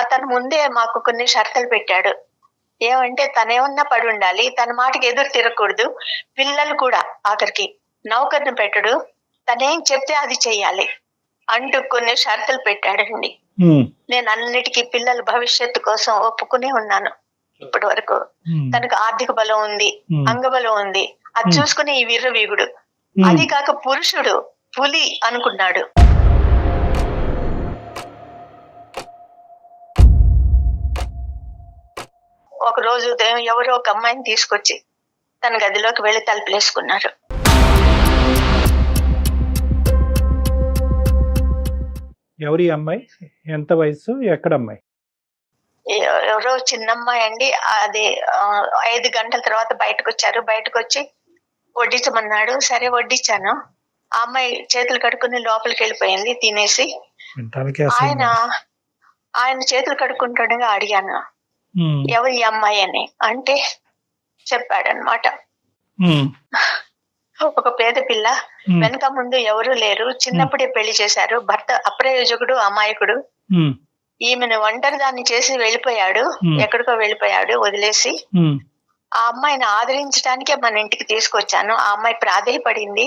అతను ముందే మాకు కొన్ని షరతులు పెట్టాడు. ఏమంటే తనేమన్నా పడుండాలి. తన మాటకి ఎదురు తిరగకూడదు. పిల్లలు కూడా ఆఖరికి నౌకర్ని పెట్టడు. తనేం చెప్తే అది చెయ్యాలి అంటూ కొన్ని షరతులు పెట్టాడండి. నేను అన్నిటికీ పిల్లల భవిష్యత్తు కోసం ఒప్పుకునే ఉన్నాను ఇప్పటి వరకు. తనకు ఆర్థిక బలం ఉంది, అంగబలం ఉంది. అది చూసుకుని ఈ వీరుడు. అది కాక పురుషుడు పులి అనుకున్నాడు. ఒక రోజు ఉదయం ఎవరో ఒక అమ్మాయిని తీసుకొచ్చి తన గదిలోకి వెళ్లి తలుపులేసుకున్నారు. ఎవరి అమ్మాయి? ఎంత వయసు? ఎక్కడ అమ్మాయి? ఎవరో చిన్నమ్మాయి అండి. అది 5 గంటల తర్వాత బయటకు వచ్చారు. బయటకు వచ్చి వడ్డించమన్నాడు. సరే వడ్డించాను. ఆ అమ్మాయి చేతులు కడుక్కుని లోపలికి వెళ్ళిపోయింది తినేసి. ఆయన చేతులు కడుక్కుంటుండగా అడిగాను, ఎవరు ఈ అమ్మాయి అని. అంటే చెప్పాడనమాట, ఒక పేద పిల్ల, వెనక ముందు ఎవరూ లేరు, చిన్నప్పుడే పెళ్లి చేశారు, భర్త అప్రయోజకుడు, అమాయకుడు, ఈమెను ఒంటరి దాన్ని చేసి వెళ్ళిపోయాడు, ఎక్కడికో వెళ్ళిపోయాడు వదిలేసి. ఆ అమ్మాయిని ఆదరించడానికే మన ఇంటికి తీసుకొచ్చాను. ఆ అమ్మాయి ప్రాధేయపడింది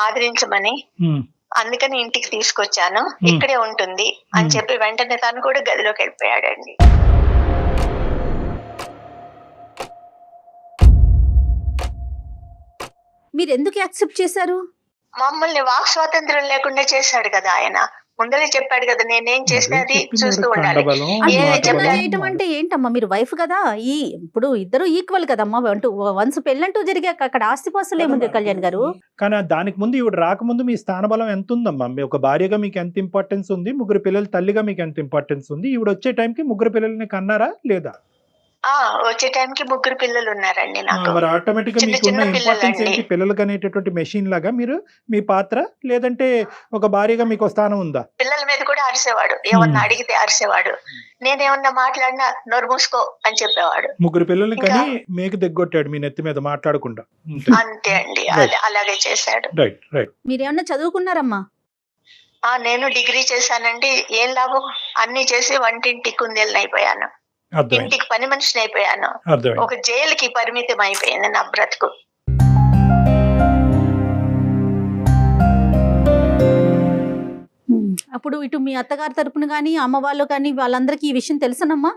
ఆదరించమని, అందుకని ఇంటికి తీసుకొచ్చాను, ఇక్కడే ఉంటుంది అని చెప్పి వెంటనే తను కూడా గదిలోకి వెళ్ళిపోయాడండి. మీరు ఎందుకు యాక్సెప్ట్ చేశారు? మమ్మల్ని వాక్ స్వాతంత్రం లేకుండా చేశాడు కదా ఆయన. ముందరే చెప్పాడు కదా, నేనేం చేస్తే అది చూస్తూ ఉండాలి. చేయటం అంటే ఏంటమ్మా, మీరు వైఫ్ కదా, ఇప్పుడు ఇద్దరు ఈక్వల్ కదమ్మా. అంటూ వన్స్ పెళ్ళంటూ జరిగాక అక్కడ ఆస్తిపాస్తులు ఏముంది కళ్యాణ్ గారు? కానీ దానికి ముందు ఇవి రాకముందు మీ స్థానబలం ఎంత ఉందమ్మా? మీ ఒక భార్యగా మీకు ఎంత ఇంపార్టెన్స్ ఉంది? 3 పిల్లల తల్లిగా మీకు ఎంత ఇంపార్టెన్స్ ఉంది? ఇవి వచ్చే టైంకి 3 పిల్లల్ని కన్నారా లేదా? వచ్చే టైంకి 3 పిల్లలు ఉన్నారండి నాకు. మరి ఆటోమేటిక్ గా మీకు ఉన్న ఇంపార్టెన్స్ ఏంటి? పిల్లలకి అనేటటువంటి మెషిన్ లాగా మీరు మీ పాత్ర, లేదంటే ఒక భార్యగా మీకు స్థానం ఉందా? పిల్లల మీద కూడా అరిసేవాడు, ఏమన్నా అడిగితే అరిసేవాడు. నేనేమన్నా మాట్లాడినా నోరు మూసుకో అని చెప్పేవాడు. 3 పిల్లల్ని కానీ మీకు దిగ్గొట్టాడు మీ నెత్తి మీద మాట్లాడకుండా. అంతే అండి, అలాగే చేశాడు. Right right. మీరేమన్నా చదువుకున్నారమ్మా? నేను డిగ్రీ చేశానండి. ఏం లాభం, అన్ని చేసి వంటింటి కుందేళ్ళని అయిపోయాను, ఇంటికి పని మనిషిని అయిపోయాను. ఒక జైలుకి పరిమితం అయిపోయింది నా బ్రతుకు. అప్పుడు ఇటు మీ అత్తగారి తరపున గానీ అమ్మ వాళ్ళు కానీ వాళ్ళందరికీ ఈ విషయం తెలుసనమ్మా?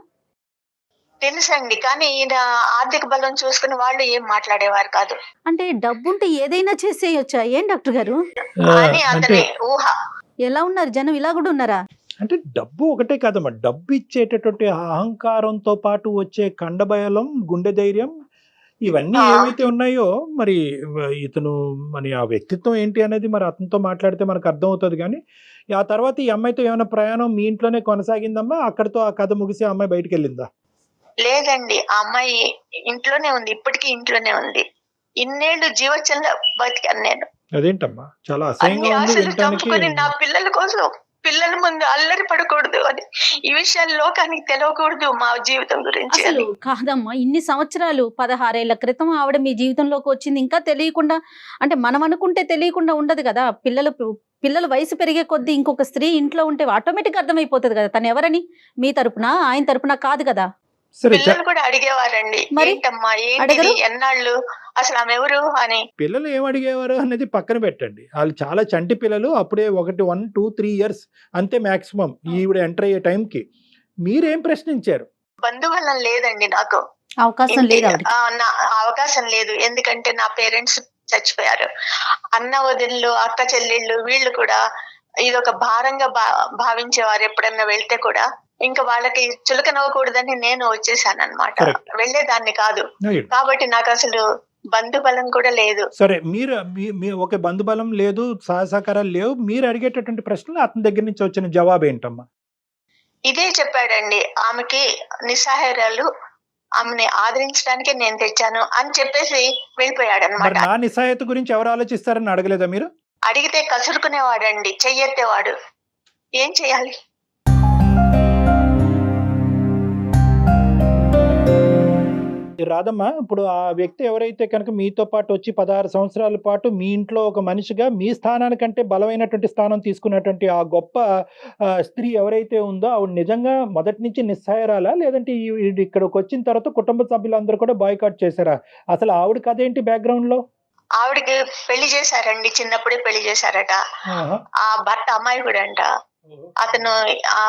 తెలుసండి, కానీ ఈయన ఆర్థిక బలం చూసుకుని వాళ్ళు ఏం మాట్లాడేవారు కాదు. అంటే డబ్బుంటే ఏదైనా చేసేయొచ్చా ఏం డాక్టర్ గారు అని అతని ఊహ. ఎలా ఉన్నారు జనం? ఇలా కూడా ఉన్నారా? అంటే డబ్బు ఒకటే కాదమ్మా, డబ్బు ఇచ్చేటటువంటి అహంకారంతో పాటు వచ్చే కండబయలం, గుండె ధైర్యం, ఇవన్నీ ఏవైతే ఉన్నాయో మరి ఇతను మరి ఆ వ్యక్తిత్వం ఏంటి అనేది మరి అతనితో మాట్లాడితే మనకు అర్థం అవుతుంది. కానీ ఆ తర్వాత ఈ అమ్మాయితో ఏమైనా ప్రయాణం మీ ఇంట్లోనే కొనసాగిందమ్మా? అక్కడితో ఆ కథ ముగిసి ఆ అమ్మాయి బయటకు వెళ్ళిందా? లేదండి, ఆ అమ్మాయి ఇంట్లోనే ఉంది, ఇప్పటికీ ఇంట్లోనే ఉంది. ఇన్నేళ్లు జీవచంగా బతికాను నేను. అదేంటమ్మా, చాలా అసహ్యంగా ఉంది. నా పిల్లల కోసం, పిల్లల ముందు అల్లరి పడకూడదు అని, ఈ విషయాలు లోకానికి తెలియకూడదు మా జీవితం గురించి. కాదమ్మా, ఇన్ని సంవత్సరాలు 16 ఏళ్ల క్రితం ఆవిడ మీ జీవితంలోకి వచ్చింది, ఇంకా తెలియకుండా, అంటే మనం అనుకుంటే తెలియకుండా ఉండదు కదా. పిల్లల వయసు పెరిగే కొద్దీ ఇంకొక స్త్రీ ఇంట్లో ఉంటే ఆటోమేటిక్ అర్థమైపోతుంది కదా తను ఎవరని. మీ తరపున ఆయన తరపున కాదు కదా. పిల్లలు కూడా అడిగేవారండి, ఏంటమ్మా ఏంటి ఎన్నాళ్ళు, అసలు ఆమె ఎవరు అని. పిల్లలు ఏం అడిగేవారు అనేది పక్కన పెట్టండి, వాళ్ళు చాలా చంటి పిల్లలు, అప్పుడే 1, 2, 3 ఇయర్స్ అంతే మాక్సిమం ఈవిడ ఎంటర్ అయ్యే టైంకి. మీరేం ప్రశ్నించారు? బంధువులం లేదండి నాకు, అవకాశం లేదు, అవకాశం లేదు. ఎందుకంటే నా పేరెంట్స్ చచ్చిపోయారు. అన్న వదిళ్ళు, అక్క చెల్లెళ్ళు వీళ్ళు కూడా ఇదొక భారంగా భావించేవారు. ఎప్పుడన్నా వెళ్తే కూడా ఇంకా వాళ్ళకి చులకనవ్వకూడదని నేను వచ్చేసాను అనమాట, వెళ్లేదాన్ని కాదు. కాబట్టి నాకు అసలు బంధుబలం కూడా లేదు. సరే, మీరు ఒక బంధుబలం లేదు, సహకారాలు లేవు, మీరు అడిగేటటువంటి ప్రశ్నలు అతని దగ్గర నుంచి వచ్చిన జవాబు ఏంటమ్మా? ఇదే చెప్పాడండి, ఆమెకి నిస్సహాయాలు, ఆమెని ఆదరించడానికే నేను తెచ్చాను అని చెప్పేసి వెళ్ళిపోయాడు అనమాట. నా నిస్సహాయత గురించి ఎవరు ఆలోచిస్తారని అడగలేదా మీరు? అడిగితే కసురుకునేవాడండి, చెయ్యెత్తేవాడు. ఏం చెయ్యాలి? రాదమ్మా, ఇప్పుడు ఆ వ్యక్తి ఎవరైతే కనుక మీతో పాటు వచ్చి 16 సంవత్సరాల పాటు మీ ఇంట్లో ఒక మనిషిగా మీ స్థానానికంటే బలమైనటువంటి స్థానం తీసుకున్నటువంటి ఆ గొప్ప స్త్రీ ఎవరైతే ఉందో ఆవిడ నిజంగా మొదటి నుంచి నిస్సహాయరాలా, లేదంటే ఇక్కడికి వచ్చిన తర్వాత కుటుంబ సభ్యులందరూ కూడా బాయ్కాట్ చేశారా? అసలు ఆవిడ కథ ఏంటి బ్యాక్గ్రౌండ్ లో? ఆవిడకి పెళ్లి చేశారండి, చిన్నప్పుడే పెళ్లి చేశారట. ఆహా. ఆ భర్త అమాయకుడంట. అతను ఆ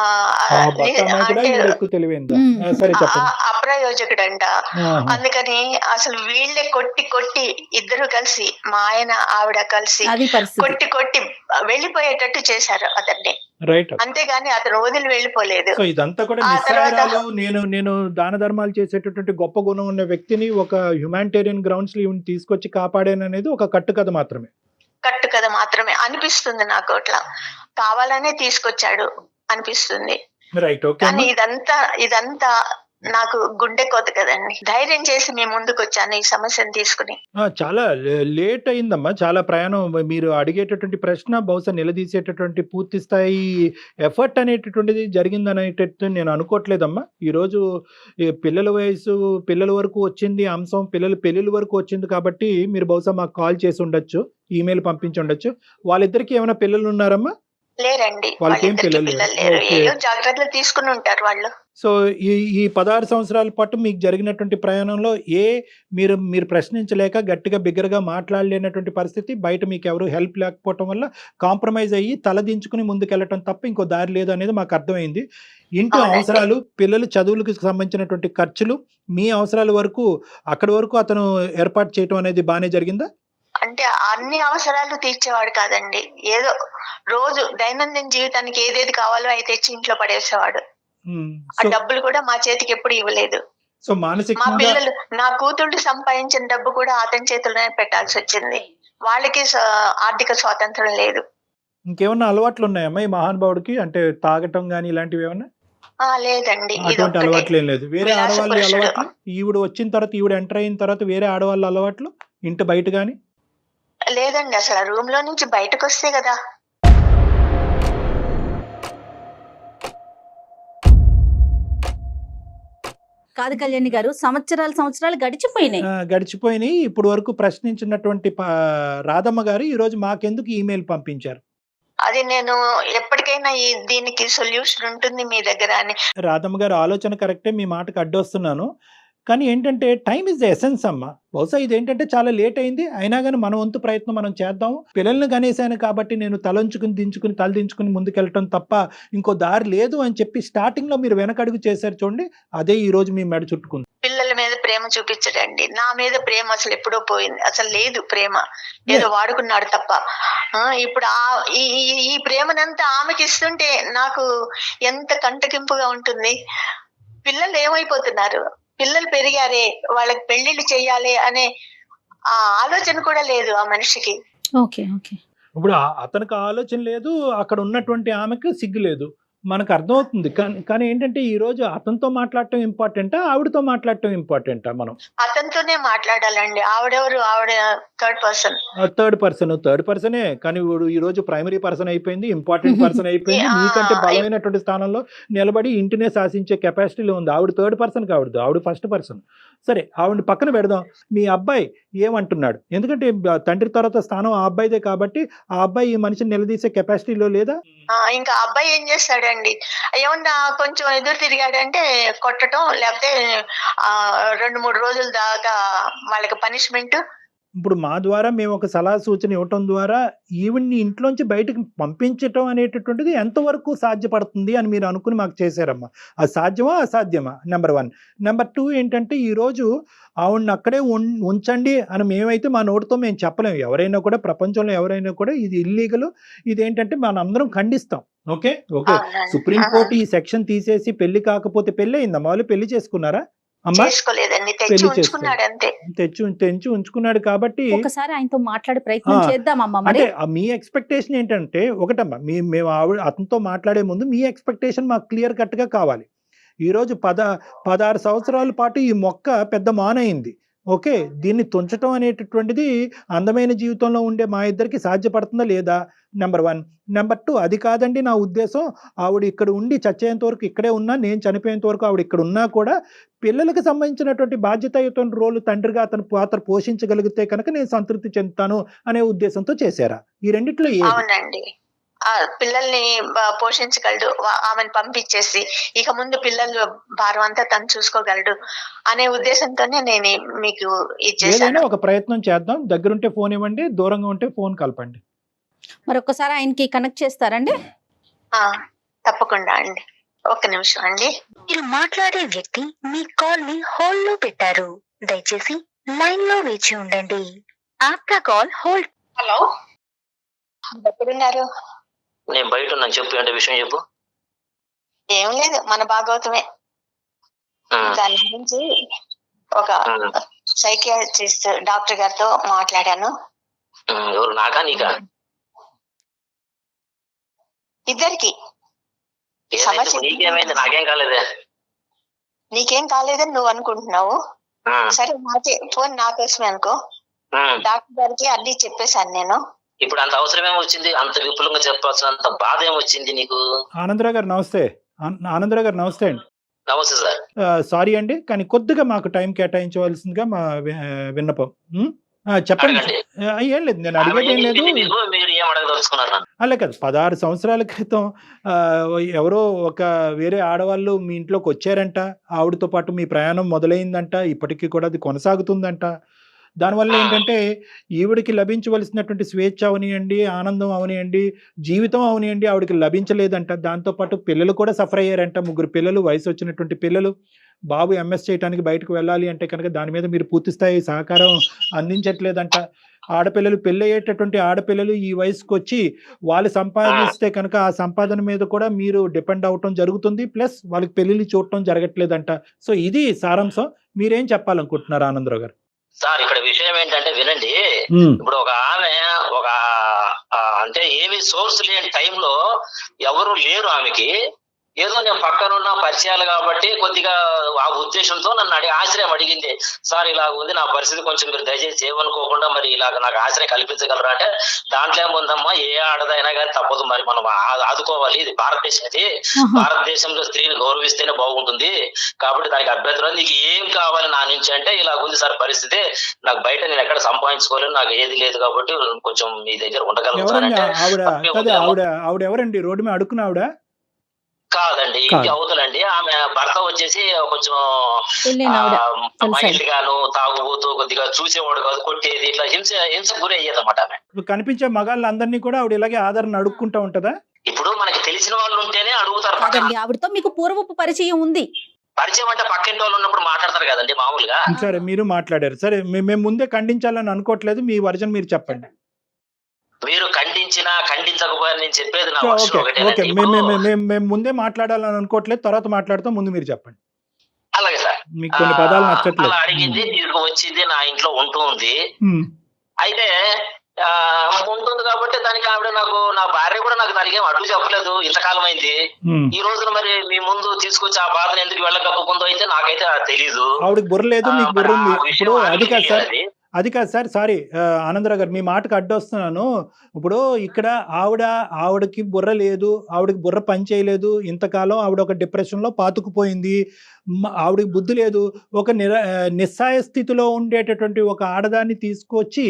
భర్త అమ్మాయి కూడా అంటే ఈవిడ ఎక్కువ తెలివైందా? సరే చెప్పండి. అప్రయోజకుడంట. ఆహా. అందుకని అసలు వీళ్ళే కొట్టి కొట్టి ఇద్దరు కలిసి, మా ఆయన ఆవిడ కలిసి అది పరిస్థితి. కొట్టి కొట్టి వెళ్ళిపోయేటట్టు చేశారు అతన్ని. రైట్. అంతేగాని అతను వదిలి వెళ్ళిపోలేదు. సో ఇదంతా కూడా ఆ తర్వాత నిస్సారాలు, నేను దాన ధర్మాలు చేసేటటువంటి గొప్ప గుణం ఉన్న వ్యక్తిని ఒక హ్యుమానిటేరియన్ గ్రౌండ్స్ లో ఈవిని తీసుకొచ్చి కాపాడాననేది ఒక కట్టుకథ మాత్రమే. కట్టు కథ మాత్రమే అనిపిస్తుంది నాకు. అట్లా కావాలనే తీసుకొచ్చాడు అనిపిస్తుంది. రైట్. ఓకే. కానీ ఇదంతా నాకు గుండె కోత కదండి. ధైర్యం చేసి మేము ముందుకు వచ్చాను ఈ సమస్యను తీసుకుని. చాలా లేట్ అయిందమ్మా, చాలా ప్రయాణం. మీరు అడిగేటటువంటి ప్రశ్న బహుశా నిలదీసేటటువంటి పూర్తి స్థాయి ఎఫర్ట్ అనేటటువంటిది జరిగిందనేటట్టు నేను అనుకోవట్లేదమ్మా. ఈరోజు పిల్లల వరకు వచ్చింది అంశం, పెళ్ళిళ్ళ వరకు వచ్చింది కాబట్టి మీరు బహుశా మాకు కాల్ చేసి ఉండొచ్చు, ఈమెయిల్ పంపించి ఉండొచ్చు. వాళ్ళిద్దరికి ఏమైనా పిల్లలు ఉన్నారమ్మా? లేరండి, వాళ్ళకి ఏం పిల్లలు పిల్లలు లేరు. లేరు. ఓకే. ఏదో జాగ్రత్తలు తీసుకుని ఉంటారు వాళ్ళు. సో ఈ 16 సంవత్సరాల పాటు మీకు జరిగినటువంటి ప్రయాణంలో మీరు ప్రశ్నించలేక గట్టిగా బిగ్గరగా మాట్లాడలేనటువంటి పరిస్థితి, బయట మీకు ఎవరు హెల్ప్ లేకపోవటం వల్ల కాంప్రమైజ్ అయ్యి తలదించుకుని ముందుకెళ్ళటం తప్ప ఇంకో దారి లేదు అనేది మాకు అర్థమైంది. ఇంటి అవునండి. అవసరాలు, పిల్లలు చదువులకు సంబంధించినటువంటి ఖర్చులు, మీ అవసరాల వరకు అక్కడి వరకు అతను ఏర్పాటు చేయటం అనేది బాగానే జరిగిందా? అంటే అన్ని అవసరాలు తీర్చేవాడు కాదండి. ఏదో రోజు దైనందిన జీవితానికి ఏదేది కావాలో అవి తెచ్చి ఇంట్లో పడేసేవాడు. ఆ సో డబ్బులు కూడా మా చేతికి ఎప్పుడు ఇవ్వలేదు. సో మా మానసికంగా పిల్లలు, నా కూతుళ్ళు సంపాదించిన డబ్బు కూడా అతని చేతుల్లోనే పెట్టాల్సి వచ్చింది. వాళ్ళకి ఆర్థిక స్వాతంత్రం లేదు. ఇంకేమన్నా అలవాట్లు ఉన్నాయమ్మా ఈ మహానుభావుడికి? అంటే తాగటం కానీ ఇలాంటివి ఏమన్నా? లేదండి, ఇది అటువంటి ఒక్కటే. అలవాట్లు ఏం లేదు. వేరే విలాస ఆడవాళ్ళ పురుషుడు. అలవాట్లు, ఈవిడ వచ్చిన తర్వాత, ఈవిడ ఎంటర్ అయిన తర్వాత వేరే ఆడవాళ్ళ అలవాట్లు ఇంటి బయట కానీ? లేదండి, అసలు రూమ్ లో నుంచి బయటకు వస్తే కదా. కాదు కళ్యాణి గారు, సంవత్సరాలు గడిచిపోయినాయి. గడిచిపోయినాయి. ఇప్పుడు వరకు ప్రశ్నించినటువంటి రాధమ్మ గారు ఈరోజు మాకెందుకు ఈమెయిల్ పంపించారు? అది నేను ఎప్పటికైనా దీనికి సొల్యూషన్ ఉంటుంది మీ దగ్గర అని. రాధమ్మ గారు ఆలోచన కరెక్టే, మీ మాటకు అడ్డొస్తున్నాను. కానీ ఏంటంటే టైం ఇస్ ద ఎసెన్స్ అమ్మ. బహుశా ఇదేంటంటే చాలా లేట్ అయింది, అయినా కానీ మన వంతు ప్రయత్నం మనం చేద్దాం. పిల్లల్ని కనేసాను కాబట్టి నేను తలదించుకుని ముందుకెళ్ళటం తప్ప ఇంకో దారి లేదు అని చెప్పి స్టార్టింగ్లో మీరు వెనకడుగు చేశారు చూడండి, అదే ఈ రోజు మీ మెడ చుట్టుకుంది. పిల్లల మీద ప్రేమ చూపించడండి. నా మీద ప్రేమ అసలు ఎప్పుడో పోయింది, అసలు లేదు ప్రేమ. ఏదో వాడుకున్నాడు తప్ప. ఇప్పుడు ఈ ప్రేమనంతా ఆమెకి ఇస్తుంటే నాకు ఎంత కంటకింపుగా ఉంటుంది. పిల్లలు ఏమైపోతున్నారు, పిల్లలు పెరిగారే, వాళ్ళకి పెళ్లిళ్ళు చెయ్యాలి అనే ఆ ఆలోచన కూడా లేదు ఆ మనిషికి. ఓకే. ఇప్పుడు అతనికి ఆలోచన లేదు, అక్కడ ఉన్నటువంటి ఆమెకు సిగ్గు లేదు, మనకు అర్థమవుతుంది. కానీ ఏంటంటే ఈ రోజు అతనితో మాట్లాడటం ఇంపార్టెంటా, ఆవిడతో మాట్లాడటం ఇంపార్టెంటా? మనం అతనితోనే మాట్లాడాలండి. ఆవిడెవరు, ఆవిడ థర్డ్ పర్సనే. కానీ ఈ రోజు ప్రైమరీ పర్సన్ అయిపోయింది, ఇంపార్టెంట్ పర్సన్ అయిపోయింది. మీకంటే బలమైనటువంటి స్థానంలో నిలబడి ఇంటినే శాసించే కెపాసిటీలో ఉంది. ఆవిడ థర్డ్ పర్సన్ కావద్దు, ఆవిడ ఫస్ట్ పర్సన్. సరే, ఆవిడ పక్కన పెడదాం. మీ అబ్బాయి ఏమంటున్నాడు? ఎందుకంటే తండ్రి తర్వాత స్థానం ఆ అబ్బాయిదే కాబట్టి ఆ అబ్బాయి ఈ మనిషిని నిలదీసే కెపాసిటీలో లేదా? ఇంకా అబ్బాయి ఏం చేస్తాడండి, ఏమన్నా కొంచెం ఎదురు తిరిగాడంటే కొట్టడం, లేకపోతే 2-3 రోజుల దాకా వాళ్ళకి పనిష్మెంట్. ఇప్పుడు మా ద్వారా మేము ఒక సలహా సూచన ఇవ్వటం ద్వారా ఈవిడ్ని ఇంట్లోంచి బయటకు పంపించటం అనేటటువంటిది ఎంతవరకు సాధ్యపడుతుంది అని మీరు అనుకుని మాకు చేశారమ్మా. అది సాధ్యమా అసాధ్యమా? నెంబర్ 1. నెంబర్ 2 ఏంటంటే ఈరోజు ఆవిడని అక్కడే ఉంచండి అని మేమైతే మా నోటితో మేము చెప్పలేము. ఎవరైనా కూడా, ప్రపంచంలో ఎవరైనా కూడా ఇది ఇల్లీగల్, ఇదేంటంటే మనందరం ఖండిస్తాం. ఓకే. సుప్రీంకోర్టు ఈ సెక్షన్ తీసేసి పెళ్లి కాకపోతే పెళ్లి అయిందమ్మా, వాళ్ళు పెళ్లి చేసుకున్నారా అమ్మా? చేసుకోలేదండి, తెచ్చి ఉంచుకున్నాడు అంతే. తెచ్చి ఉంచుకున్నాడు కాబట్టి ఒకసారి ఆయనతో మాట్లాడే ప్రయత్నం చేద్దామమ్మా. మరి అంటే మీ ఎక్స్పెక్టేషన్ ఏంటంటే, ఒకటమ్మా, మేము అతనితో మాట్లాడే ముందు మీ ఎక్స్పెక్టేషన్ మాకు క్లియర్ కట్ గా కావాలి. ఈరోజు 16 సంవత్సరాల పాటు ఈ మొక్క పెద్ద మానయింది, ఓకే. దీన్ని తుంచటం అనేటటువంటిది అందమైన జీవితంలో ఉండే మా ఇద్దరికి సాధ్యపడుతుందా లేదా? నంబర్ 1. నంబర్ 2 అది కాదండి నా ఉద్దేశం. ఆవిడ ఇక్కడ ఉండి చచ్చేంత వరకు ఇక్కడే ఉన్నా, నేను చనిపోయేంత వరకు ఆవిడ ఇక్కడ ఉన్నా కూడా పిల్లలకి సంబంధించినటువంటి బాధ్యతాయుతమైన రోల్ తండ్రిగా అతను పాత్ర పోషించగలిగితే కనుక నేను సంతృప్తి చెందుతాను అనే ఉద్దేశంతో చేశారా? ఈ రెండిట్లో ఏది? అవునండి. పిల్లల్ని పోషించగలడు. ఆమెను పంపించేసి ఇక ముందు పిల్లలు భారం అంతా తను చూసుకోగలడు అనే ఉద్దేశంతోనే నేను మీకు ఏదైనా ఇచ్చేసాను. ఒక ప్రయత్నం చేద్దాం. దగ్గరుంటే ఫోన్ ఇవ్వండి, దూరంగా ఉంటే ఫోన్ కలపండి. మరొకసారి ఆయనకి కనెక్ట్ చేస్తారండి? తప్పకుండా అండి. ఒక్క నిమిషం అండి. మీరు మాట్లాడే వ్యక్తి మీ కాల్ ని హోల్డ్ లో పెట్టారు. దయచేసి లైన్ లో వేచి ఉండండి. ఆప్కా కాల్ హోల్డ్. హలో, ఎక్కడున్నారు? నేను బయట ఉన్నాను. చెప్పు, అంటే విషయం చెప్పు. ఏం లేదు, మన భాగవతమే. దాని గురించి ఒక సైకియాట్రిస్ట్ డాక్టర్ గారితో మాట్లాడాను. ఎవరు, నాకా నీకా? ఇద్దరికి. ఏమైంది? నీకేమైంది? నాకేం కాలేదే. నీకేం కాలేదని నువ్వు అనుకుంటున్నావు. సరే, నాకే ఫోన్ నా కోసమే అనుకో. డాక్టర్ గారికి అన్ని చెప్పేశాను నేను. ఇప్పుడు అంత అవసరం ఏమొచ్చింది? అంత విపులంగా చెప్పాల్సిన అంత బాధ ఏమొచ్చింది నీకు? ఆనందరావు గారు నమస్తే. ఆనందరావు గారు నమస్తే అండి. నమస్తే సార్. సారీ అండి, కానీ కొద్దిగా మాకు టైం కేటాయించవలసిందిగా మా విన్నపం. చెప్పండి. అడగండి. ఏం లేదు, నేను అడిగేది ఏం లేదు. మీరు ఏం అడగదలుచుకున్నారు? అలా కాదు, 16 సంవత్సరాల క్రితం ఎవరో ఒక వేరే ఆడవాళ్ళు మీ ఇంట్లోకి వచ్చారంట. ఆవిడతో పాటు మీ ప్రయాణం మొదలైందంట. ఇప్పటికీ కూడా అది కొనసాగుతుందంట. దానివల్ల ఏంటంటే ఈవిడికి లభించవలసినటువంటి స్వేచ్ఛ అవనియండి, ఆనందం అవనియండి, జీవితం అవనియండి ఆవిడకి లభించలేదంట. దాంతోపాటు పిల్లలు కూడా సఫర్ అయ్యారంట. 3 పిల్లలు, వయసు వచ్చినటువంటి పిల్లలు. బాబు ఎంఎస్ చేయడానికి బయటకు వెళ్ళాలి అంటే కనుక దాని మీద మీరు పూర్తి స్థాయి సహకారం అందించట్లేదంట. ఆడపిల్లలు, పెళ్ళి అయ్యేటటువంటి ఆడపిల్లలు ఈ వయసుకు వచ్చి వాళ్ళు సంపాదిస్తే కనుక ఆ సంపాదన మీద కూడా మీరు డిపెండ్ అవటం జరుగుతుంది. ప్లస్ వాళ్ళకి పెళ్ళిళ్ళు చూడటం జరగట్లేదంట. సో ఇది సారాంశం. మీరేం చెప్పాలనుకుంటున్నారు ఆనందరావు గారు? సార్, ఇక్కడ విషయం ఏంటంటే వినండి. ఇప్పుడు ఒక ఆమె అంటే ఏమి సోర్స్ లేని టైంలో ఎవరు లేరు ఆమెకి. ఏదో నేను పక్కనున్న పరిచయాలు కాబట్టి కొద్దిగా ఆ ఉద్దేశంతో నన్ను ఆశ్రయం అడిగింది. సార్, ఇలాగ ఉంది నా పరిస్థితి, కొంచెం మీరు దయచేసి ఏమనుకోకుండా మరి ఇలాగ నాకు ఆశ్రయం కల్పించగలరా అంటే, దాంట్లో ఏముందమ్మా, ఏ ఆడదైనా కానీ తప్పదు, మరి మనం ఆదుకోవాలి. ఇది భారతదేశం, ఇది భారతదేశంలో స్త్రీని గౌరవిస్తేనే బాగుంటుంది. కాబట్టి దానికి అభ్యంతరం, నీకు ఏం కావాలి నా నుంచి అంటే, ఇలాగ ఉంది సార్ పరిస్థితి, నాకు బయట నేను ఎక్కడ సంపాదించుకోలేను, నాకు ఏది లేదు, కాబట్టి కొంచెం మీ దగ్గర ఉండగలను సార్ అంటే. ఆవిడ ఎవరండి? రోడ్డు మీద అడుక్కున్న ఆవిడ కాదండి, ఇంటి అవతలండి. ఆమె భర్త వచ్చేసి కొంచెం మైల్డ్ గాను, తాగుబోతూ, కొద్దిగా చూసేవాడు కాదు, కొట్టేది, ఇట్లా హింస గురి అయ్యేది అన్నమాట ఆమె. కనిపించే మగాళ్ళందరినీ కూడా ఆవిడ ఇలాగే ఆదరణ అడుక్కుంటా ఉంటదా? ఇప్పుడు మనకి తెలిసిన వాళ్ళు ఉంటేనే అడుగుతారు. ఆవిడతో మీకు పూర్వపు పరిచయం ఉంది? పరిచయం అంటే పక్కింటి వాళ్ళు ఉన్నప్పుడు మాట్లాడతారు కదండి మామూలుగా. సరే, మీరు మాట్లాడారు. సరే, మేము ముందే ఖండించాలని అనుకోవట్లేదు. మీ వర్జన్ మీరు చెప్పండి. మీరు ఖండించినా ఖండించకపోయినా నేను చెప్పేది నా వర్షన్ ఓకే, మేము ముందే మాట్లాడాలని అనుకోవట్లేదు, తర్వాత మాట్లాడతాం. ముందు మీరు చెప్పండి. అలాగే సార్. మీకు కొన్ని పదాలు నచ్చట్లేదు. అలా అడిగింది, తిరిగి వచ్చింది, నా ఇంట్లో ఉంటుంది. అయితే ఉంటుంది కాబట్టి దానికి ఆవిడ నా భార్య కూడా నాకు దానికి ఏం అడుగు చెప్పలేదు. ఇంతకాలం అయింది. ఈ రోజున మరి మీ ముందు తీసుకొచ్చి ఆ బాధను ఎందుకు వెళ్ళకపోకుందో అయితే నాకైతే తెలీదు. ఆవిడకి బుర్ర లేదు, మీకు బుర్ర ఉంది. ఇప్పుడు అది కాదు సార్, సారీ ఆనందరావు గారు, మీ మాటకు అడ్డొస్తున్నాను. ఇప్పుడు ఇక్కడ ఆవిడకి బుర్ర లేదు, ఆవిడకి బుర్ర పని చేయలేదు. ఇంతకాలం ఆవిడ ఒక డిప్రెషన్లో పాతుకుపోయింది. ఆవిడకి బుద్ధి లేదు. ఒక నిస్సాయ స్థితిలో ఉండేటటువంటి ఒక ఆడదాన్ని తీసుకొచ్చి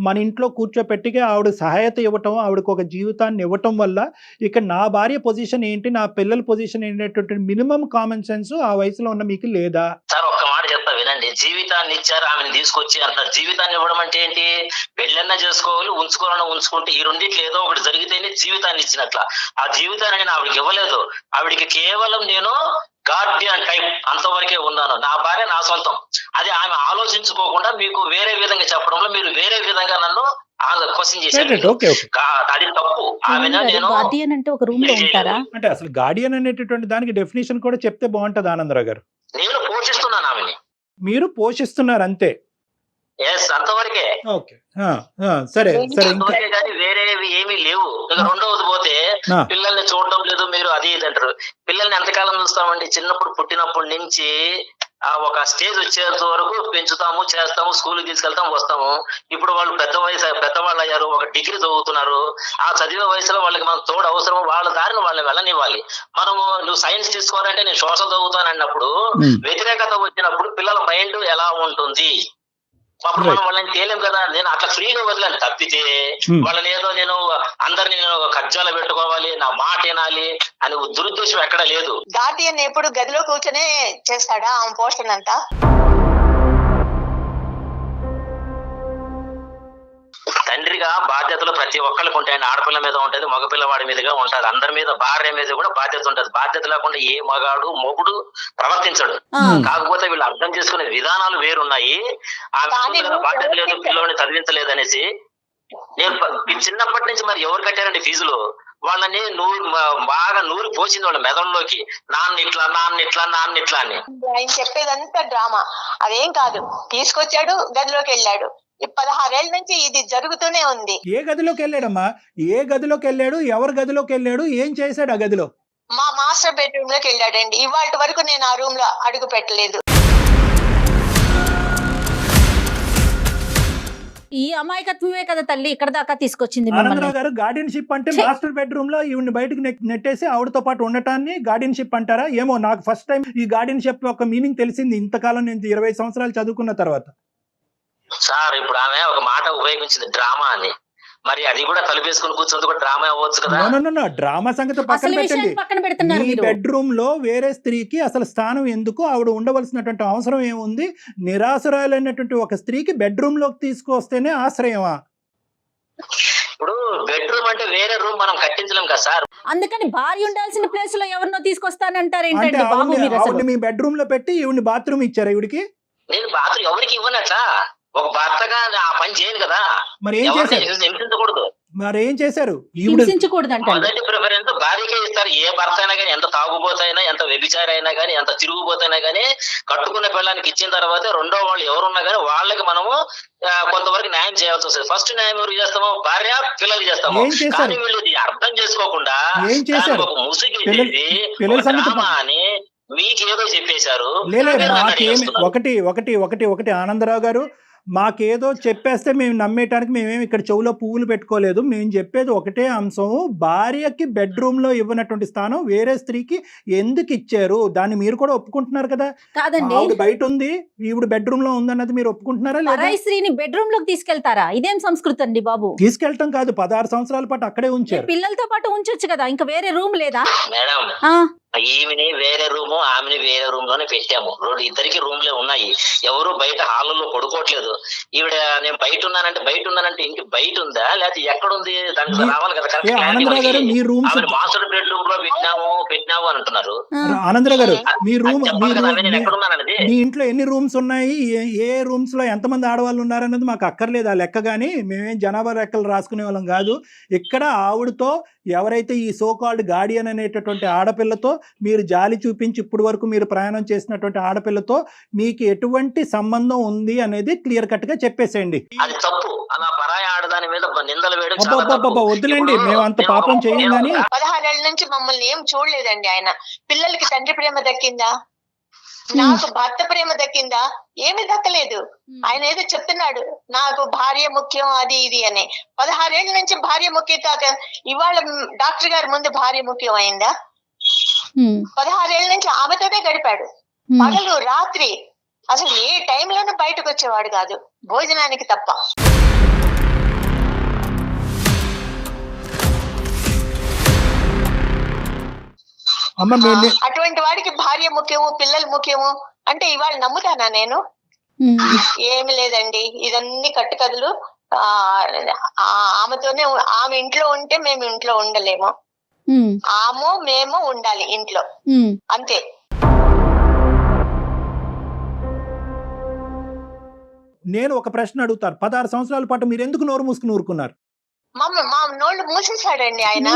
మన ఇంట్లో కూర్చోపెట్టిగా ఆవిడ సహాయత ఇవ్వటం, ఆవిడకు ఒక జీవితాన్ని ఇవ్వటం వల్ల ఇక నా భార్య పొజిషన్ ఏంటి, నా పిల్లల పొజిషన్ ఏంటంటే మినిమం కామన్ సెన్స్ ఆ వయసులో ఉన్న మీకు లేదా? సార్, ఒక్క మాట చెప్తా వినండి. జీవితాన్ని ఇచ్చారు, ఆమెను తీసుకొచ్చి అంటారు. జీవితాన్ని ఇవ్వడం అంటే ఏంటి? పెళ్ళన్నా చేసుకోవాలి, ఉంచుకోవాలన్నా ఉంచుకుంటే, ఈ రెండిట్లో ఏదో ఒకటి జరిగితేనే జీవితాన్ని ఇచ్చినట్ల. ఆ జీవితాన్ని నేను ఆవిడకి ఇవ్వలేదు. ఆవిడికి కేవలం నేను గార్డియన్ టైప్ అంతవరకే ఉన్నాను. నా భార్య నా సొంతం. అది ఆమె ఆలోచించుకోకుండా మీకు వేరే విధంగా చెప్పడంలో మీరు వేరే విధంగా నన్ను క్వశ్చన్ చేశారు. అది తప్పు. గార్డియన్ అంటే ఒక రూమ్ లో ఉంటారా? అంటే అసలు గార్డియన్ అనేటటువంటి దానికి డెఫినేషన్ కూడా చెప్తే బాగుంటది ఆనందరావు గారు. నేను పోషిస్తున్నాను ఆమెని. మీరు పోషిస్తున్నారు అంతే. అంతవరకే. ఓకే, సరే సరే. కానీ వేరేవి ఏమీ లేవు. రెండవది పోతే పిల్లల్ని చూడడం లేదు మీరు, అది ఇది అంటారు. పిల్లల్ని ఎంతకాలం చూస్తామండి? చిన్నప్పుడు పుట్టినప్పటి నుంచి ఒక స్టేజ్ వచ్చేంత వరకు పెంచుతాము, చేస్తాము, స్కూల్కి తీసుకెళ్తాము, వస్తాము. ఇప్పుడు వాళ్ళు పెద్దవాళ్ళు అయ్యారు, ఒక డిగ్రీ చదువుతున్నారు. ఆ చదివే వయసులో వాళ్ళకి మనం తోడు అవసరం, వాళ్ళ దారిని వాళ్ళని వెళ్ళనివ్వాలి. మనము నువ్వు సైన్స్ తీసుకోవాలంటే నేను సోషల్ చదువుతాను అన్నప్పుడు వ్యతిరేకత వచ్చినప్పుడు పిల్లల మైండ్ ఎలా ఉంటుంది, అప్పుడు మనం వాళ్ళని తేలేం కదా. నేను అట్లా ఫ్రీగా వదిలేను తప్పితే వాళ్ళని ఏదో నేను అందరినీ నేను కజ్జాలు పెట్టుకోవాలి, నా మాట వినాలి అని దురుద్దేశం ఎక్కడ లేదు. గార్డియన్ ఎప్పుడు గదిలో కూర్చొనే చేస్తాడా ఆమె పోషణ అంతా? తండ్రిగా బాధ్యతలు ప్రతి ఒక్కరికి ఉంటాయండి. ఆడపిల్ల మీద ఉంటది, మగపిల్లవాడి మీదుగా ఉంటది. అందరి మీద, భార్య మీద కూడా బాధ్యత ఉంటది. బాధ్యత లేకుండా ఏ మొగుడు ప్రవర్తించడు. కాకపోతే వీళ్ళు అర్థం చేసుకునే విధానాలు వేరున్నాయి. బాధ్యత లేదు, పిల్లల్ని చదివించలేదు అనేసి. నేను చిన్నప్పటి నుంచి మరి ఎవరు కట్టారండి ఫీజులు? వాళ్ళని బాగా నూరి పోసింది వాళ్ళ మెదడులోకి, నాన్నిట్లా అని. ఆయన చెప్పేదంతా డ్రామా, అదేం కాదు. తీసుకొచ్చాడు, గదిలోకి వెళ్ళాడు. 16 ఏళ్ల నుంచి ఇది జరుగుతూనే ఉంది. ఏ గదిలోకి వెళ్ళాడమ్మా? ఏ గదిలోకి వెళ్ళాడు? ఎవరు గదిలోకి వెళ్ళాడు? ఏం చేశాడు ఆ గదిలో? మా మాస్టర్ బెడ్రూమ్ లోకి వెళ్ళాడండి. ఇవాళ వరకు నేను ఆ రూమ్ లో అడుగు పెట్టలేదు. ఈ అమాయకత్వమే కదా తల్లి ఇక్కడ దాకా తీసుకొచ్చింది. ఆనందరావు గారు, గార్డియన్షిప్ అంటే మాస్టర్ బెడ్రూమ్ లో ఈవిని బయటకు నెట్టేసి ఆవిడతో పాటు ఉండటాన్ని గార్డియన్షిప్ అంటారా? ఏమో, నాకు ఫస్ట్ టైం ఈ గార్డియన్షిప్ యొక్క మీనింగ్ తెలిసింది ఇంతకాలం నేను 20 సంవత్సరాలు చదువుకున్న తర్వాత. సార్ ఇప్పుడు ఆమె ఒక మాట ఉపయోగించింది, డ్రామా అని. మరి అది కూడా తలుపేసుకుని కూర్చొని కూడా డ్రామా అవ్వచ్చు కదా. డ్రామా సంగతి పక్కన పెట్టండి. ఈ బెడ్రూమ్ లో వేరే స్త్రీకి అసలు స్థానం ఎందుకు? ఆవిడ ఉండవలసినటువంటి అవసరం ఏముంది? నిరాశ్రయాలైనటువంటి ఒక స్త్రీకి బెడ్రూమ్ లోకి తీసుకొస్తేనే ఆశ్రయమా? ఇప్పుడు బెడ్రూమ్ అంటే వేరే రూమ్ మనం కట్టించలేం కదా సార్. అందుకని భార్య ఉండాల్సిన ప్లేస్ లో ఎవరినో తీసుకొస్తానంటారు ఏంటండి బాబు మీరు? ఆవిడ మీ బెడ్రూమ్ లో పెట్టి ఈవిని బాత్రూమ్ ఇచ్చారు ఈవిడికి? నేను బాత్రూమ్ ఎవరికి ఇవ్వనట్లా, ఒక భర్తగా ఆ పని చేయను కదా. మరి ఏం చేశారు? హింసించకూడదు. మరి ఏం చేశారు? మొదటి ప్రిఫరెన్స్ భార్యకే ఇస్తారు. ఏ భర్త అయినా కానీ, ఎంత తాగుబోతైనా, ఎంత వ్యభిచారి అయినా కానీ, ఎంత తిరుగుబోతైనా కానీ, కట్టుకున్న పిల్లలకి ఇచ్చిన తర్వాత రెండో వాళ్ళు ఎవరున్నా కానీ వాళ్ళకి మనము కొంతవరకు న్యాయం చేయాల్సి వస్తుంది. ఫస్ట్ న్యాయం ఎవరు చేస్తామో? భార్య, పిల్లలకి చేస్తాము. కానీ వీళ్ళు అర్థం చేసుకోకుండా ఒక ముసుగేసి అని మీకేదో చెప్పేశారు. ఒకటి ఆనందరావు గారు, మాకేదో చెప్పేస్తే మేము నమ్మేయటానికి మేమేమి ఇక్కడ చెవులో పువ్వులు పెట్టుకోలేదు. మేము చెప్పేది ఒకటే అంశం, భార్యకి బెడ్రూమ్ లో ఇవ్వనటువంటి స్థానం వేరే స్త్రీకి ఎందుకు ఇచ్చారు? దాన్ని మీరు కూడా ఒప్పుకుంటున్నారు కదా? కాదండి, ఆవిడ బయట ఉంది, ఈవిడ బెడ్రూమ్ లో ఉందన్నది మీరు ఒప్పుకుంటున్నారా లేదా? స్త్రీని బెడ్రూమ్ లోకి తీసుకెళ్తారా? ఇదేం సంస్కృతి అండి బాబు? తీసుకెళ్తాం కాదు, 16 సంవత్సరాల పాటు అక్కడే ఉంచారు. పిల్లలతో పాటు ఉంచొచ్చు కదా, ఇంకా వేరే రూమ్ లేదా? మేడం, ఈమెని వేరే రూమ్, ఆమెని వేరే రూమ్ లోనే పెట్టాము. ఇద్దరికి రూమ్లే ఉన్నాయి. ఎవరు బయట హాల్లో పడుకోవట్లేదు. ఈవిడ నేను బయట ఉన్నానంటే ఇంటి బయట ఉందా లేకపోతే ఎక్కడుంది? దానికి రావాలి కదా. మాస్టర్ బెడ్రూమ్ లో పెట్టినాము అని అంటున్నారు. ఆనందరావు గారు, మీ ఇంట్లో ఎన్ని రూమ్స్ ఉన్నాయి, ఏ రూమ్స్ లో ఎంతమంది ఆడవాళ్ళు ఉన్నారన్నది మాకు అక్కర్లేదు ఆ లెక్క. గానీ మేమేం జనాభా లెక్కలు రాసుకునే వాళ్ళం కాదు. ఇక్కడ ఆవిడతో ఎవరైతే ఈ సోకాల్డ్ గార్డియన్ అనేటటువంటి ఆడపిల్లతో మీరు జాలి చూపించి ఇప్పుడు వరకు మీరు ప్రయాణం చేసినటువంటి ఆడపిల్లతో మీకు ఎటువంటి సంబంధం ఉంది అనేది క్లియర్ కట్ గా చెప్పేసేయండి. వద్దులేండి, మేము అంత పాపం చేయండి. 16 ఏళ్ల నుంచి మమ్మల్ని ఏం చూడలేదండి ఆయన. పిల్లలకి తండ్రి ప్రేమ దక్కిందా? నాకు భర్త ప్రేమ దక్కిందా? ఏమి దక్కలేదు. ఆయన ఏదో చెప్తున్నాడు, నాకు భార్య ముఖ్యం అది ఇది అని. 16 ఏళ్ల నుంచి భార్య ముఖ్యం కాక ఇవాళ డాక్టర్ గారి ముందు భార్య ముఖ్యం అయిందా? 16 ఏళ్ల నుంచి ఆమెతోనే గడిపాడు. పగలు రాత్రి అసలు ఏ టైంలోనూ బయటకు వచ్చేవాడు కాదు, భోజనానికి తప్ప. అటువంటి వాడికి భార్య ముఖ్యము, పిల్లలు ముఖ్యము అంటే ఇవాళ నమ్ముతానా నేను? ఏమి లేదండి, ఇదన్నీ కట్టుకథలు. ఆమెతోనే, ఆమె ఇంట్లో ఉంటే మేము ఇంట్లో ఉండలేము, మేము ఉండాలి ఇంట్లో, అంతే. నేను ఒక ప్రశ్న అడుగుతాను, 16 సంవత్సరాల పాటు మీరు ఎందుకు నోరు మూసుకుని ఊరుకున్నారు? మా నోళ్ళు మూసేశాడండి ఆయన.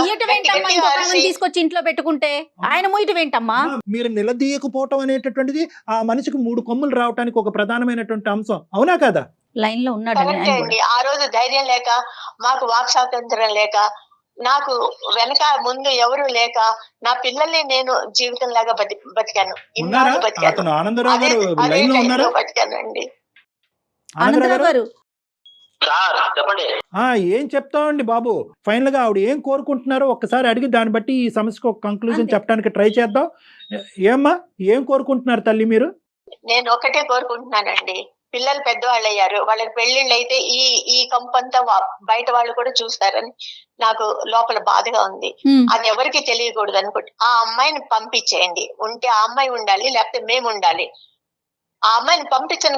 తీసుకొచ్చి ఇంట్లో పెట్టుకుంటే ఆయన మూయటం ఏంటమ్మా? మీరు నిలదీయకపోవటం అనేటటువంటిది ఆ మనిషికి 3 కొమ్ములు రావడానికి ఒక ప్రధానమైనటువంటి అంశం, అవునా కదా? లైన్ లో ఉన్నాడు ఆ రోజు ధైర్యం లేక, మాకు వాక్ స్వాతంత్రం లేక నాకు వెనక ముందు ఎవరు లేక నా పిల్లల్ని నేను జీవితం లాగా బతికాను. ఉన్నారా ఇన్నాళ్ళు బతికాను. అతను ఆనందరావు గారు అదే లైన్ లో ఉన్నారా? టైంలో బతికానండి. ఆనందరావు గారు సార్ చెప్పండి. ఏం చెప్తామండి బాబు, ఫైనల్ గా ఆవిడ ఏం కోరుకుంటున్నారో ఒక్కసారి అడిగి దాన్ని బట్టి ఈ సమస్యకు ఒక కంక్లూజన్ అంతే. చెప్పడానికి ట్రై చేద్దాం. ఏమ్మా ఏం కోరుకుంటున్నారు తల్లి మీరు? నేను ఒకటే కోరుకుంటున్నానండి, పిల్లలు పెద్దవాళ్ళు అయ్యారు, వాళ్ళకి పెళ్లిళ్ళు అయితే ఈ కంపంతా బయట వాళ్ళు కూడా చూస్తారని నాకు లోపల బాధగా ఉంది. అది ఎవరికి తెలియకూడదు అనుకుంటే ఆ అమ్మాయిని పంపించేయండి. ఉంటే ఆ అమ్మాయి ఉండాలి, లేకపోతే మేము ఉండాలి. ఆ అమ్మాయిని పంపించిన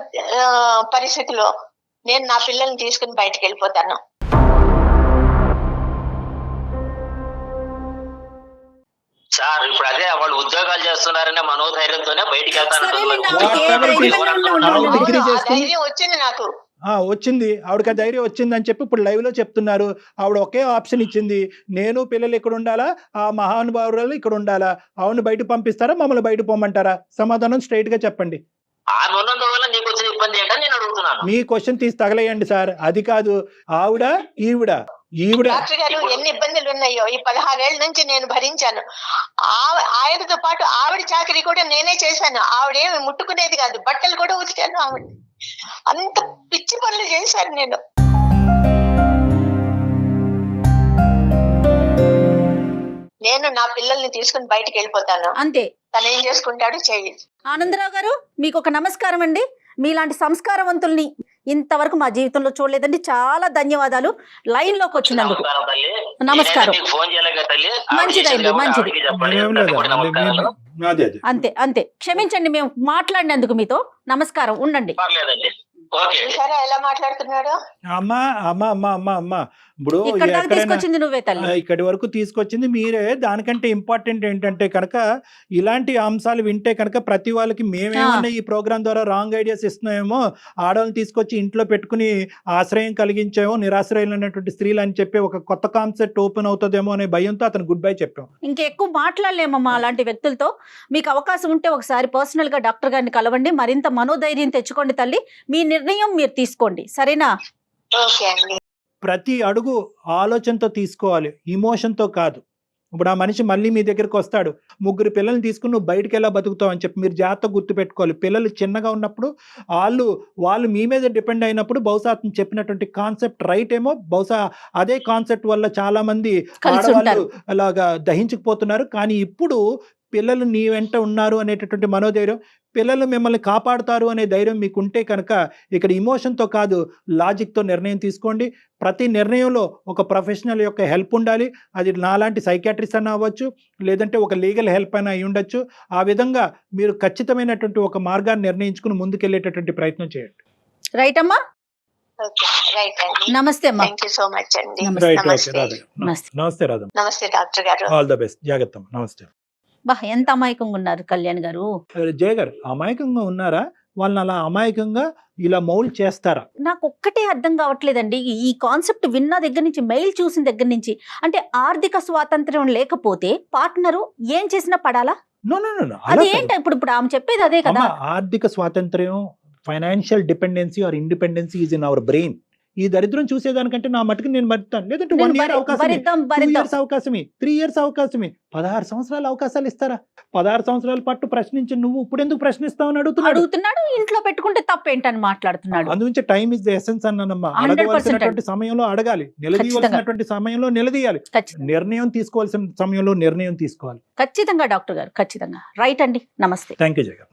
పరిస్థితిలో నేను నా పిల్లల్ని తీసుకుని బయటకు వెళ్ళిపోతాను. సార్ ఇప్పుడు అదే వాళ్ళు ఉద్యోగాలు చేస్తున్నారనే మనోధైర్యంతోనే బయటికి వెళ్తాను. సరేలేండి, ఆవిడకి ఏ ధైర్యం ఉండాలి. ఆవిడ డిగ్రీ అవును, ఆ చేసుకుని ధైర్యం వచ్చింది నాకు. వచ్చింది, ఆవిడకి ఆ ధైర్యం వచ్చింది అని చెప్పి ఇప్పుడు లైవ్ లో చెప్తున్నారు. ఆవిడ ఒకే ఆప్షన్ ఇచ్చింది, నేను పిల్లలు ఇక్కడ ఉండాలా, ఆ మహానుభావులు ఇక్కడ ఉండాలా, ఆవిడని బయట పంపిస్తారా, మమ్మల్ని బయట పోమంటారా? సమాధానం స్ట్రైట్ గా చెప్పండి. ఆమె ఉన్నందువల్ల నీకు వచ్చిన ఇబ్బంది ఏంటని నేను అడుగుతున్నాను. మీ క్వశ్చన్ తీసి తగలేయండి సార్, అది కాదు. ఆవిడ ఈవిడ డాక్టర్ గారు ఎన్ని ఇబ్బందులు ఉన్నాయో ఈ 16 ఏళ్ల నుంచి నేను భరించాను. ఆయనతో పాటు ఆవిడ చాకరీ కూడా నేనే చేశాను. ఆవిడేమి ముట్టుకునేది కాదు, బట్టలు కూడా ఉతికాను. ఆవిడ అంత పిచ్చి పనులు చేశాను నేను. నేను నా పిల్లల్ని తీసుకుని బయటకు వెళ్ళిపోతాను. అంతే. తను ఏం చేసుకుంటాడో చెయ్యి. ఆనందరావు గారు మీకు ఒక నమస్కారం అండి. మీలాంటి సంస్కారవంతుల్ని ఇంతవరకు మా జీవితంలో చూడలేదండి. చాలా ధన్యవాదాలు లైన్ లోకి వచ్చినందుకు. నమస్కారం. మంచిదండి, మంచిది. అంతే అంతే, క్షమించండి మేము మాట్లాడినందుకు మీతో. నమస్కారం, ఉండండి. చూసారా ఎలా మాట్లాడుతున్నాడు? అమ్మా అమ్మా అమ్మా అమ్మా అమ్మా ఇప్పుడు ఇక్కడ దాకా తీసుకొచ్చింది నువ్వే తల్లి. ఇక్కడి వరకు తీసుకొచ్చింది మీరే. దానికంటే ఇంపార్టెంట్ ఏంటంటే కనుక ఇలాంటి అంశాలు వింటే కనుక ప్రతి వాళ్ళకి మేమేమన్నా ఈ ప్రోగ్రామ్ ద్వారా రాంగ్ ఐడియాస్ ఇస్తున్నామేమో, ఆడవాళ్ళని తీసుకొచ్చి ఇంట్లో పెట్టుకుని ఆశ్రయం కలిగించామో, నిరాశ్రయులైనటువంటి స్త్రీలు అని చెప్పి ఒక కొత్త కాన్సెప్ట్ ఓపెన్ అవుతుందేమో అనే భయంతో అతను గుడ్ బై చెప్పాం. ఇంకెక్కువ మాట్లాడలేమమ్మా అలాంటి వ్యక్తులతో. మీకు అవకాశం ఉంటే ఒకసారి పర్సనల్ గా డాక్టర్ గారిని కలవండి. మరింత మనోధైర్యం తెచ్చుకోండి తల్లి. మీ నిర్ణయం మీరు తీసుకోండి, సరేనా? ఓకే అండి. ప్రతి అడుగు ఆలోచనతో తీసుకోవాలి, ఇమోషన్తో కాదు. ఇప్పుడు ఆ మనిషి మళ్ళీ మీ దగ్గరికి వస్తాడు, 3 పిల్లల్ని తీసుకుని నువ్వు బయటకు ఎలా బతుకుతావు అని చెప్పి మీరు జాగ్రత్తగా గుర్తుపెట్టుకోవాలి. పిల్లలు చిన్నగా ఉన్నప్పుడు వాళ్ళు మీ మీద డిపెండ్ అయినప్పుడు బహుశా అతను చెప్పినటువంటి కాన్సెప్ట్ రైట్ ఏమో, బహుశా అదే కాన్సెప్ట్ వల్ల చాలా మంది ఆడవాళ్ళు అలాగా దహించుకుపోతున్నారు. కానీ ఇప్పుడు పిల్లలు నీ వెంట ఉన్నారు అనేటటువంటి మనోధైర్యం, పిల్లలు మిమ్మల్ని కాపాడుతారు అనే ధైర్యం మీకు ఉంటే కనుక ఇక్కడ ఇమోషన్తో కాదు లాజిక్తో నిర్ణయం తీసుకోండి. ప్రతి నిర్ణయంలో ఒక ప్రొఫెషనల్ యొక్క హెల్ప్ ఉండాలి. అది నాలాంటి సైకాట్రిస్ట్ అన్న అవ్వచ్చు, లేదంటే ఒక లీగల్ హెల్ప్ అయినా అయి ఉండొచ్చు. ఆ విధంగా మీరు ఖచ్చితమైనటువంటి ఒక మార్గాన్ని నిర్ణయించుకుని ముందుకెళ్ళేటటువంటి ప్రయత్నం చేయండి. రైట్ అమ్మా? రైట్ అండి. నమస్తే అమ్మా. థ్యాంక్ యూ సో మచ్ అండి. రైట్, నమస్తే. నమస్తే రాధా. నమస్తే డాక్టర్ గారు. All the best. జాగ్రత్త. నమస్తే. బా ఎంత అమాయకంగా ఉన్నారు కళ్యాణ్ గారు. జయ గారు అమాయకంగా ఉన్నారా? వాళ్ళని అలా అమాయకంగా ఇలా మౌల్డ్ చేస్తారా? నాకు ఒక్కటే అర్థం కావట్లేదండి. ఈ కాన్సెప్ట్ విన్న దగ్గర నుంచి, మెయిల్ చూసిన దగ్గర నుంచి, అంటే ఆర్థిక స్వాతంత్ర్యం లేకపోతే పార్ట్నరు ఏం చేసినా పడాలా? నో, అది ఏంటి? ఇప్పుడు ఆమె చెప్పేది అదే కదా. ఆర్థిక స్వాతంత్ర్యం, financial dependency or independency is in our brain. ఈ దరిద్రం చూసేదానికంటే నా మటుకు నేను మరుతాను. లేదంటే 1 year అవకాశమే, 2 years అవకాశమే, 3 years అవకాశమే, 16 సంవత్సరాల అవకాశాలు ఇస్తారా? 16 సంవత్సరాల పాటు ప్రశ్నించి నువ్వు ఇప్పుడు ఎందుకు ప్రశ్నిస్తావని అడుగుతున్నాడు. ఇంట్లో పెట్టుకుంటే తప్పేంటని మాట్లాడుతున్నాడు. అందుగురించి టైం ఇస్ ద ఎసెన్స్ అన్నానమ్మా. అడగవలసినటువంటి సమయంలో అడగాలి, నిలదీయవలసినటువంటి సమయంలో నిలదీయాలి, నిర్ణయం తీసుకోవాల్సిన సమయంలో నిర్ణయం తీసుకోవాలి. ఖచ్చితంగా డాక్టర్ గారు, ఖచ్చితంగా రైట్ అండి. నమస్తే. Thank you Jagan.